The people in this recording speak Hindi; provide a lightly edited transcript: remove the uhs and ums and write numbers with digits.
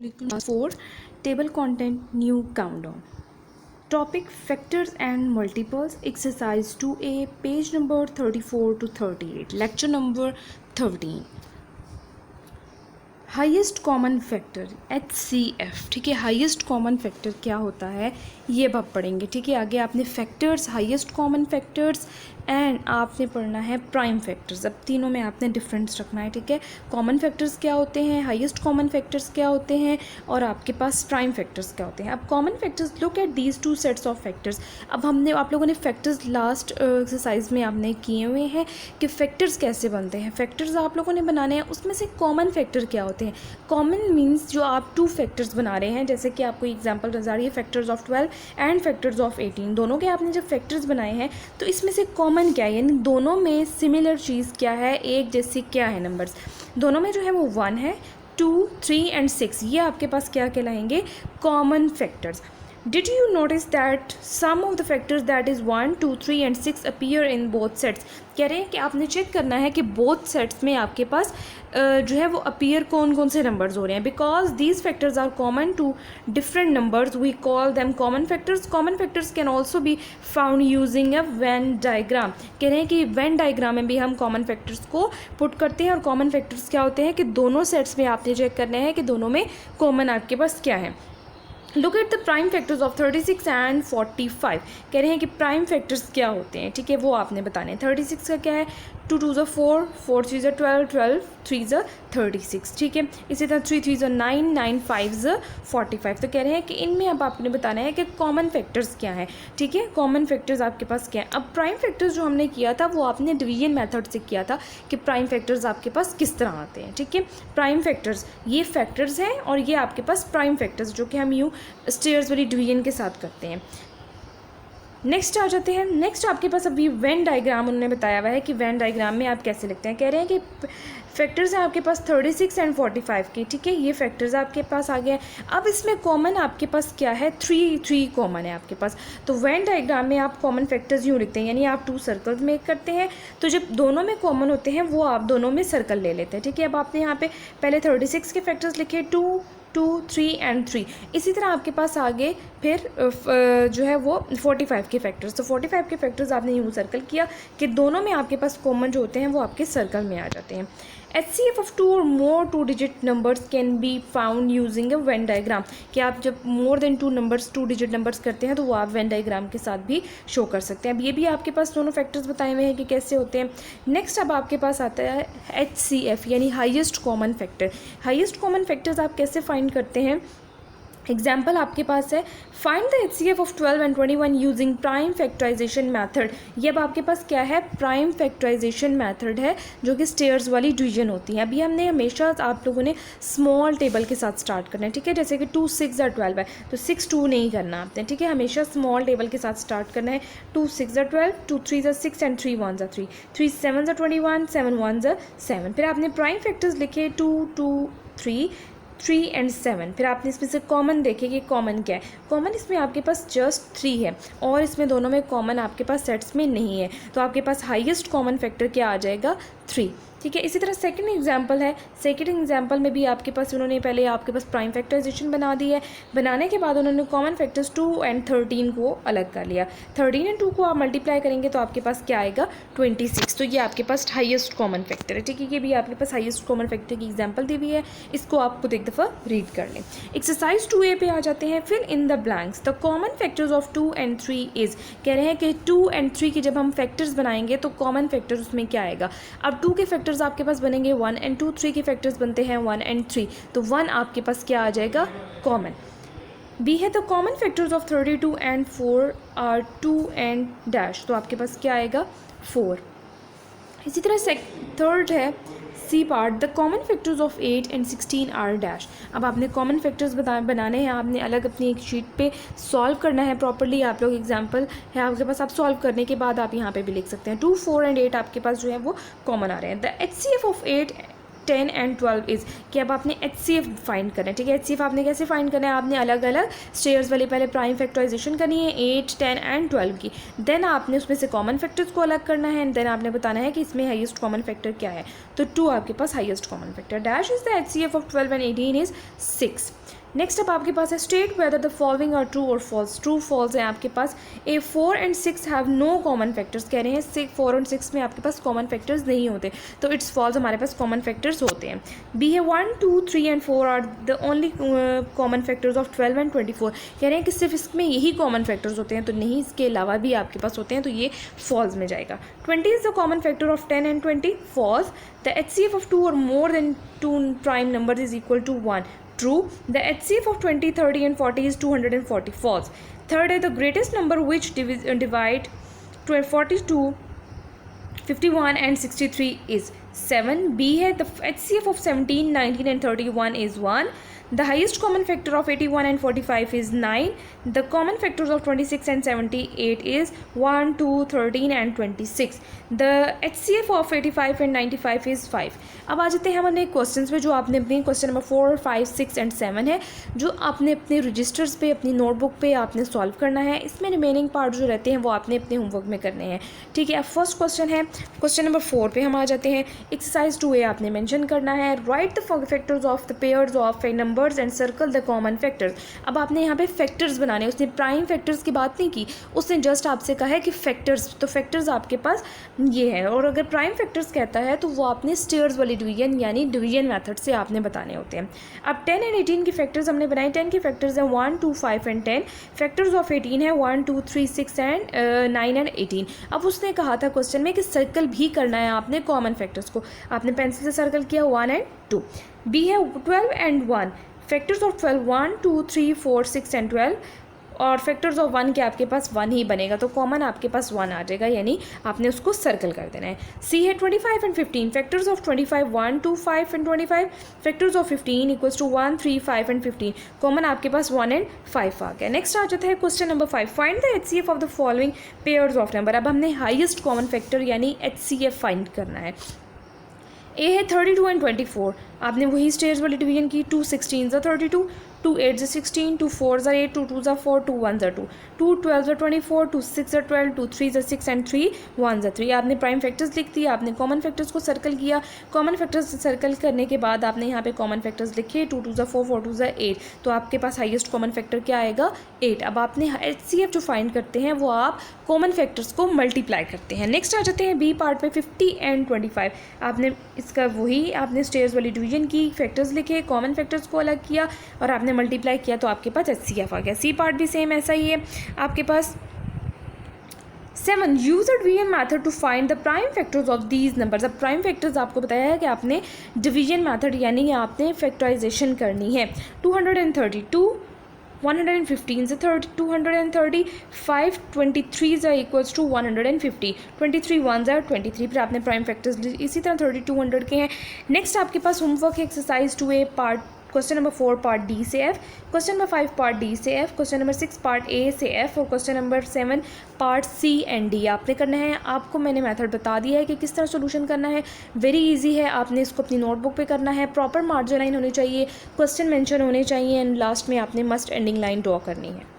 Class 4 Table content new countdown. Topic Factors and multiples. Exercise 2A, page number 34 to 38, lecture number 13. Highest common factor HCF. ठीक है, हाईएस्ट कॉमन फैक्टर क्या होता है ये अब आप पढ़ेंगे. ठीक है, आगे आपने factors, highest common factors and आपने पढ़ना है प्राइम फैक्टर्स. अब तीनों में आपने डिफरेंस रखना है. ठीक है, कॉमन फैक्टर्स क्या होते हैं, हाईएस्ट कॉमन फैक्टर्स क्या होते हैं और आपके पास प्राइम फैक्टर्स क्या होते हैं. अब common factors, look at these two sets of factors. अब हमने आप लोगों ने फैक्टर्स लास्ट एक्सरसाइज में आपने किए हुए हैं कि फैक्टर्स कैसे बनते हैं. फैक्टर्स आप लोगों ने बनाने हैं, उसमें से कॉमन फैक्टर क्या होते हैं. कॉमन मीन्स जो आप टू फैक्टर्स बना रहे हैं, जैसे कि आपको एग्जांपल नजर आ रही है factors of 12 and factors of 18. दोनों के आपने जब फैक्टर्स बनाए हैं तो इसमें से कॉमन क्या है, यानी दोनों में सिमिलर चीज़ क्या है, एक जैसी क्या है. नंबर्स दोनों में जो है वो 1 है, 2, 3 एंड 6. ये आपके पास क्या कहलाएंगे, common factors. Did you notice that some of the factors that is 1, 2, 3 and 6 appear in both sets? कह रहे हैं कि आपने चेक करना है कि both sets में आपके पास जो है वो appear कौन कौन से numbers हो रहे हैं. Because these factors are common to different numbers, we call them common factors. Common factors can also be found using a Venn diagram. कह रहे हैं कि Venn diagram में भी हम common factors को put करते हैं. और common factors क्या होते हैं कि दोनों sets में आपने चेक करना है कि दोनों में common आपके पास क्या है. Look at the prime factors of 36 and 45. कह रहे हैं कि प्राइम फैक्टर्स क्या होते हैं. ठीक है, वो आपने बताने हैं. 36 का क्या है, 2 2 4, 4 3 12, 12 3 36. ठीक है, इसी तरह 3 3 9, 9 5 45. तो कह रहे हैं कि इनमें अब आपने बताना है कि कॉमन फैक्टर्स क्या है. ठीक है, कॉमन फैक्टर्स आपके पास क्या है. अब प्राइम फैक्टर्स जो हमने किया था वो आपने डिवीजन मेथड से किया था कि प्राइम फैक्टर्स आपके पास किस तरह आते हैं. ठीक है, प्राइम फैक्टर्स ये फैक्टर्स हैं और ये आपके पास प्राइम फैक्टर्स जो कि हम यूँ स्टेयर्स वाली डिवीजन के साथ करते हैं. नेक्स्ट आ जाते हैं. नेक्स्ट आपके पास अभी वेन डायग्राम उन्होंने बताया हुआ है कि वेन डायग्राम में आप कैसे लिखते हैं. कह रहे हैं कि फैक्टर्स हैं आपके पास 36 एंड 45 के. ठीक है, ये फैक्टर्स आपके पास आ गए. अब इसमें कॉमन आपके पास क्या है, 3 कॉमन है आपके पास. तो वेन डायग्राम में आप कॉमन फैक्टर्स यूँ लिखते हैं, यानी आप 2 सर्कल्स मेक करते हैं. तो जब दोनों में कॉमन होते हैं वो आप दोनों में सर्कल ले लेते हैं. ठीक है, अब आपने यहाँ पे पहले 36 के फैक्टर्स लिखे, 2 2 3 एंड 3. इसी तरह आपके पास आगे फिर जो है वो 45 के फैक्टर्स. तो 45 के फैक्टर्स आपने यूँ सर्कल किया कि दोनों में आपके पास कॉमन जो होते हैं वो आपके सर्कल में आ जाते हैं. HCF of 2 or more 2-digit numbers can be found using a Venn diagram. कि आप जब मोर देन 2 नंबर्स 2-digit नंबर्स करते हैं तो वो आप Venn diagram के साथ भी शो कर सकते हैं. अब ये भी आपके पास दोनों फैक्टर्स बताए हुए हैं कि कैसे होते हैं. नेक्स्ट अब आपके पास आता है HCF यानी highest common factor. Highest common factors आप कैसे फाइंड करते हैं. एग्जाम्पल आपके पास है, find the HCF of 12 and 21 using prime factorisation method. ये अब आपके पास क्या है, प्राइम फैक्टराइजेशन मैथड है जो कि स्टेयर्स वाली डिवीजन होती है. अभी हमने हमेशा आप लोगों ने स्मॉल टेबल के साथ स्टार्ट करना है. ठीक है, जैसे कि 2 6 12 है तो 6 2 नहीं करना आपने. ठीक है, हमेशा स्मॉल टेबल के साथ स्टार्ट करना है. 2 6 12, 2 3 6 एंड 3 1 3, 3 7 21, 7 1 7. फिर आपने प्राइम फैक्टर्स लिखे 2 2 3 एंड 7. फिर आपने इसमें से कॉमन देखे कि कॉमन क्या है. कॉमन इसमें आपके पास जस्ट 3 है और इसमें दोनों में कॉमन आपके पास सेट्स में नहीं है. तो आपके पास हाईएस्ट कॉमन फैक्टर क्या आ जाएगा, 3. ठीक है, इसी तरह सेकंड एग्जांपल है. सेकंड एग्जांपल में भी आपके पास उन्होंने पहले आपके पास प्राइम फैक्टराइजेशन बना दी है. बनाने के बाद उन्होंने कॉमन फैक्टर्स 2 एंड 13 को अलग कर लिया. 13 एंड 2 को आप मल्टीप्लाई करेंगे तो आपके पास क्या आएगा, 26. तो ये आपके पास हाईएस्ट कॉमन फैक्टर है. ठीक है, ये भी आपके पास हाईएस्ट कॉमन फैक्टर की एग्जाम्पल दी हुई है. इसको आप खुद एक दफ़ा रीड कर लें. एक्सरसाइज 2A पे आ जाते हैं. Fill in the blanks. The common factors of 2 and 3 is. कह रहे हैं कि 2 एंड 3 की जब हम फैक्टर्स बनाएंगे तो कॉमन फैक्टर उसमें क्या आएगा. अब 2 के फैक्टर्स आपके पास बनेंगे 1 एंड 2, 3 के फैक्टर्स बनते हैं 1 एंड 3. तो 1 आपके पास क्या आ जाएगा, कॉमन. बी है the common factors of 32 and 4 are 2 and dash. तो आपके पास क्या आएगा, 4. इसी तरह थर्ड है C part. The common factors of 8 and 16 are dash. अब आपने कॉमन फैक्टर्स बनाने हैं, आपने अलग अपनी एक शीट पे सॉल्व करना है प्रॉपर्ली. आप लोग एग्जांपल है आपके पास, आप सॉल्व करने के बाद आप यहाँ पे भी लिख सकते हैं. 2 4 एंड 8 आपके पास जो है वो कॉमन आ रहे हैं. The HCF of 8 10 and 12 is कि अब आपने HCF फाइंड करना है, ठीक है। HCF आपने कैसे फाइंड करना है, आपने अलग अलग स्टेयर्स वाली पहले प्राइम फैक्टराइजेशन करनी है 8, 10 एंड 12 की, देन आपने उसमें से कॉमन फैक्टर्स को अलग करना है एंड देन आपने बताना है कि इसमें हाईएस्ट कॉमन फैक्टर क्या है। तो 2 आपके पास highest common factor. Dash is the HCF of 12 and 18 is 6। Next अब आपके पास है state whether the following are true और फॉल्स। ट्रू फॉल्स है आपके पास। A 4 and 6 have no common factors, कह रहे हैं 4 और 6 में आपके पास कॉमन फैक्टर्स नहीं होते, तो इट्स फॉल्स, हमारे पास कॉमन फैक्टर्स होते हैं। बी है 1, 2, 3 and 4 are the only common factors of 12 and 24, कह रहे हैं कि सिर्फ इसमें यही कॉमन फैक्टर्स होते हैं, तो नहीं, इसके अलावा भी आपके पास होते हैं, तो ये फॉल्स में जाएगा। 20 is the common factor of 10 and 20, false. The HCF of 2 और more than 2 prime number is equal to 1, true. The HCF of 20, 30 and 40 is 240, false. Third is the greatest number which divide 42, 51 and 63 is 7. B है the HCF of 17, 19 and 31 is 1. The highest common factor of 81 and 45 is 9. The common factors of 26 and 78 is 1, 2, 13 and 26. The HCF of 85 and 95 is 5. अब आ जाते हैं हम अपने क्वेश्चंस पे, जो आपने अपने क्वेश्चन नंबर 4, 5, 6 एंड 7 है, जो आपने अपने रजिस्टर्स पे, अपनी नोटबुक पे आपने सॉल्व करना है। इसमें रिमेनिंग पार्ट जो रहते हैं वो आपने अपने होमवर्क में करने हैं, ठीक है। अब फर्स्ट क्वेश्चन है, क्वेश्चन नंबर 4 पे हम आ जाते हैं। एक्सरसाइज 2A आपने मेंशन करना है, right the factors of the pairs of numbers and circle the common factors. अब आपने यहाँ पे फैक्टर्स बनाने हैं, उसने प्राइम फैक्टर्स की बात नहीं की, उसने जस्ट आपसे कहा है कि फैक्टर्स, तो फैक्टर्स आपके पास ये है, और अगर प्राइम फैक्टर्स कहता है तो वो आपने स्टेयर्स वाली डिवीजन यानी डिवीजन मेथड से आपने बताने होते हैं। अब 10 एंड 18 की फैक्टर्स हमने बनाए। 10 के फैक्टर्स हैं 1, 2, 5 एंड 10। फैक्टर्स ऑफ 18 है 1, 2, 3, 6 एंड 9 एंड 18। अब उसने कहा था क्वेश्चन में कि सर्कल भी करना है आपने कॉमन फैक्टर्स को, आपने पेंसिल से सर्कल किया 1 एंड 2। बी है 12 एंड 1। फैक्टर्स ऑफ 12 1, 2, 3, 4, 6 एंड 12, और फैक्टर्स ऑफ 1 के आपके पास 1 ही बनेगा, तो कॉमन आपके पास 1 आ जाएगा, यानी आपने उसको सर्कल कर देना है। सी है 25 and 15। Factors of 25 1, 2, 5 and 25। Factors of 15 equals to 1, 3, 5 and 15। Common आपके पास 1 एंड 5 आ गया। नेक्स्ट आ जाता है question number 5, find the HCF of the following pairs of number. अब हमने हाईएस्ट कॉमन फैक्टर यानी HCF फाइंड करना है। ए है 32 एंड 24। आपने वही स्टेयर्स वाली डिवीजन की, 2 16 ज़ा 32, 2 8 ज़ा 16, 2 4 ज़ा 8, 2 2 ज़ा 4, 2 1 ज़ा 2, 2 12 ज़ा 24, 2 6 ज़ा 12, 2 3 ज़ा 6 एंड 3 1 ज़ा 3। आपने प्राइम फैक्टर्स लिख दिया, आपने कॉमन फैक्टर्स को सर्कल किया। कॉमन फैक्टर्स सर्कल करने के बाद आपने यहाँ पे कॉमन फैक्टर्स लिखे 2 2 ज़ा 4, 4 2 ज़ा 8, तो आपके पास हाईएस्ट कॉमन फैक्टर क्या आएगा 8। अब आपने HCF जो फाइंड करते हैं वो आप कॉमन फैक्टर्स को मल्टीप्लाई करते हैं। नेक्स्ट आ जाते हैं बी पार्ट में 50 एंड 25। आपने इसका वही आपने स्टेयर्स वाली डिवीजन की, फैक्टर्स लिखे, कॉमन फैक्टर्स को अलग किया और आपने मल्टीप्लाई किया, तो आपके पास HCF आ गया। सी पार्ट भी सेम ऐसा ही है आपके पास। 7 use a division method to find the prime factors of these numbers. अब प्राइम फैक्टर्स आपको बताया है कि आपने डिवीजन मैथड यानी आपने फैक्टराइजेशन करनी है। 232 115 से 230, 5 23 ज़ा इक्वल्स टू 150, 23 1 ज़ा 23, फिर आपने प्राइम फैक्टर्स इसी तरह 3200 के हैं। नेक्स्ट आपके पास होमवर्क है exercise 2A part, question number 4 part D से F, question number 5 part D से F, question number 6 part A से एफ और question number 7 part C and D आपने करना है। आपको मैंने मेथड बता दिया है कि किस तरह सोल्यूशन करना है, वेरी इजी है। आपने इसको अपनी नोटबुक पे करना है, प्रॉपर मार्जिन लाइन होनी चाहिए, क्वेश्चन मेंशन होने चाहिए एंड लास्ट में आपने मस्ट एंडिंग लाइन ड्रॉ करनी है।